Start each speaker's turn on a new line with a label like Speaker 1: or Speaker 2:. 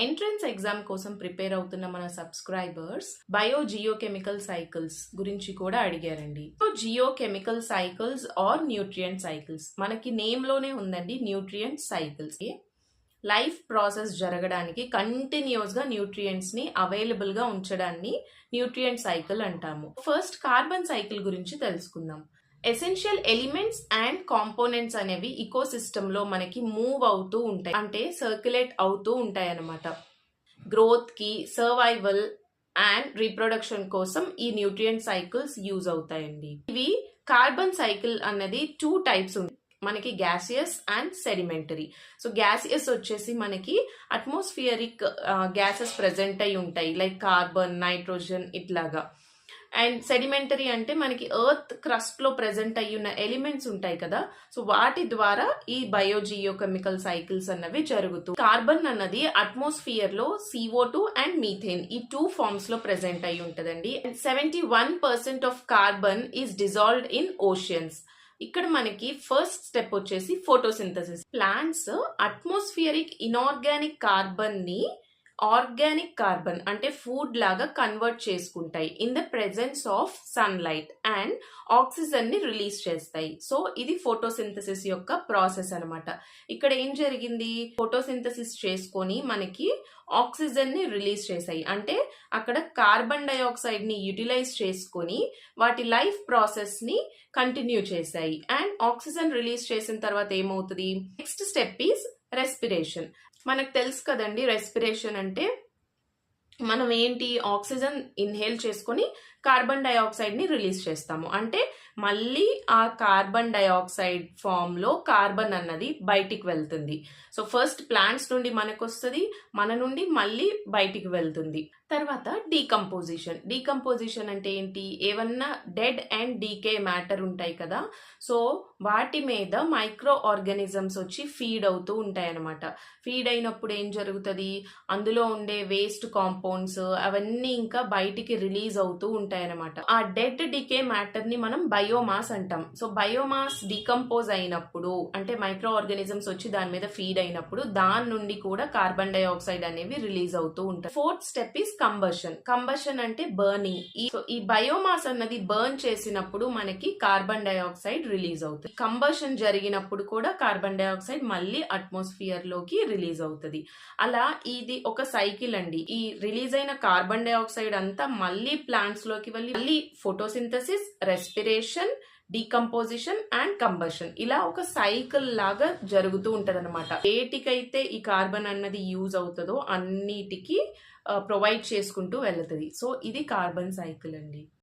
Speaker 1: Entrance exam కోసం prepare అవుతున్న మన సబ్స్క్రైబర్స్ బయో జియోకెమికల్ సైకిల్స్ గురించి కూడా అడిగారండి. So geochemical cycles or nutrient cycles మనకి నేమ్ లోనే ఉందండి. న్యూట్రియంట్ సైకిల్స్ లైఫ్ ప్రాసెస్ జరగడానికి కంటిన్యూస్ గా న్యూట్రియంట్స్ ని అవైలబుల్ గా ఉంచడాన్ని న్యూట్రియంట్ సైకిల్ అంటాము. ఫస్ట్ కార్బన్ సైకిల్ గురించి తెలుసుకుందాం. ఎసెన్షియల్ ఎలిమెంట్స్ అండ్ కాంపోనెంట్స్ అనేవి ఇకోసిస్టమ్ లో మనకి మూవ్ అవుతూ ఉంటాయి, అంటే సర్క్యులేట్ అవుతూ ఉంటాయి అన్నమాట. గ్రోత్ కి, సర్వైవల్ అండ్ రీప్రొడక్షన్ కోసం ఈ న్యూట్రియంట్ సైకిల్స్ యూజ్ అవుతాయండి. ఇవి కార్బన్ సైకిల్ అన్నది 2 టైప్స్ ఉంటాయి మనకి, gaseous and sedimentary. So gaseous వచ్చేసి మనకి అట్మాస్ఫియరిక్ గ్యాసెస్ ప్రెజెంట్ అయి ఉంటాయి, లైక్ కార్బన్, నైట్రోజన్ ఇట్లాగా. అండ్ సెడిమెంటరీ అంటే మనకి ఎర్త్ క్రస్ట్ లో ప్రెజెంట్ అయ్యి ఉన్న ఎలిమెంట్స్ ఉంటాయి కదా, సో వాటి ద్వారా ఈ బయోజియోకెమికల్ సైకిల్స్ అన్నవి జరుగుతూ. కార్బన్ అన్నది అట్మాస్ఫియర్ లో CO2 అండ్ మీథేన్ ఈ 2 ఫార్మ్స్ లో ప్రెజెంట్ అయి ఉంటదండి. 71% of carbon is dissolved in oceans. ఇక్కడ మనకి ఫస్ట్ స్టెప్ వచ్చేసి photosynthesis. Plants atmospheric inorganic carbon ని ఆర్గానిక్ కార్బన్ అంటే ఫుడ్ లాగా కన్వర్ట్ చేసుకుంటాయి in the presence of sunlight and oxygen ని రిలీజ్ చేస్తాయి. సో ఇది ఫోటోసింథసిస్ యొక్క ప్రాసెస్ అనమాట. ఇక్కడ ఏం జరిగింది, ఫోటోసింథసిస్ చేసుకొని మనకి ఆక్సిజన్ ని రిలీజ్ చేసాయి, అంటే అక్కడ కార్బన్ డైఆక్సైడ్ ని యూటిలైజ్ చేసుకొని వాటి లైఫ్ ప్రాసెస్ ని కంటిన్యూ చేశాయి. అండ్ ఆక్సిజన్ రిలీజ్ చేసిన తర్వాత ఏమవుతుంది, నెక్స్ట్ స్టెప్ ఈస్ రెస్పిరేషన్. మనకు తెలుసు కదండి, రెస్పిరేషన్ అంటే మనం ఏంటి, ఆక్సిజన్ ఇన్హేల్ చేసుకొని కార్బన్ డైఆక్సైడ్ ని రిలీజ్ చేస్తాము, అంటే మళ్ళీ ఆ కార్బన్ డైఆక్సైడ్ ఫామ్ లో కార్బన్ అన్నది బయటికి వెళ్తుంది. సో ఫస్ట్ ప్లాంట్స్ నుండి మనకు వస్తుంది, మన నుండి మళ్ళీ బయటికి వెళ్తుంది. తర్వాత డీకంపోజిషన్. డీకంపోజిషన్ అంటే ఏంటి, ఏమన్నా డెడ్ అండ్ డీకే మ్యాటర్ ఉంటాయి కదా, సో వాటి మీద మైక్రో ఆర్గానిజమ్స్ వచ్చి ఫీడ్ అవుతూ ఉంటాయి అన్నమాట. ఫీడ్ అయినప్పుడు ఏం జరుగుతుంది, అందులో ఉండే వేస్ట్ కాంపౌండ్స్ అవన్నీ ఇంకా బయటికి రిలీజ్ అవుతూ ఉంటాయి అన్నమాట. ఆ డెడ్ డీకే మ్యాటర్ ని మనం బయోమాస్ అంటాం. సో బయోమాస్ డీకంపోజ్ అయినప్పుడు, అంటే మైక్రో ఆర్గానిజమ్స్ వచ్చి దాని మీద ఫీడ్ అయినప్పుడు దాని నుండి కూడా కార్బన్ డైఆక్సైడ్ అనేవి రిలీజ్ అవుతూ ఉంటాయి. Fourth step is combustion. Combustion అంటే బర్నింగ్. ఈ బయోమాస్ అన్నది బర్న్ చేసినప్పుడు మనకి కార్బన్ డైఆక్సైడ్ రిలీజ్ అవుతుంది. కంబషన్ జరిగినప్పుడు కూడా కార్బన్ డైఆక్సైడ్ మళ్ళీ అట్మాస్ఫియర్ లోకి రిలీజ్ అవుతుంది. అలా ఇది ఒక సైకిల్ అండి. ఈ రిలీజ్ అయిన కార్బన్ డైఆక్సైడ్ అంతా మళ్ళీ ప్లాంట్స్ లోకి వెళ్ళి మళ్ళీ photosynthesis, respiration, decomposition and combustion, ఇలా ఒక సైకిల్ లాగా జరుగుతూ ఉంటది అనమాట. ఏటికైతే ఈ కార్బన్ అన్నది యూజ్ అవుతుందో అన్నిటికీ ప్రొవైడ్ చేసుకుంటూ వెళ్తుంది. సో ఇది కార్బన్ సైకిల్ అండి.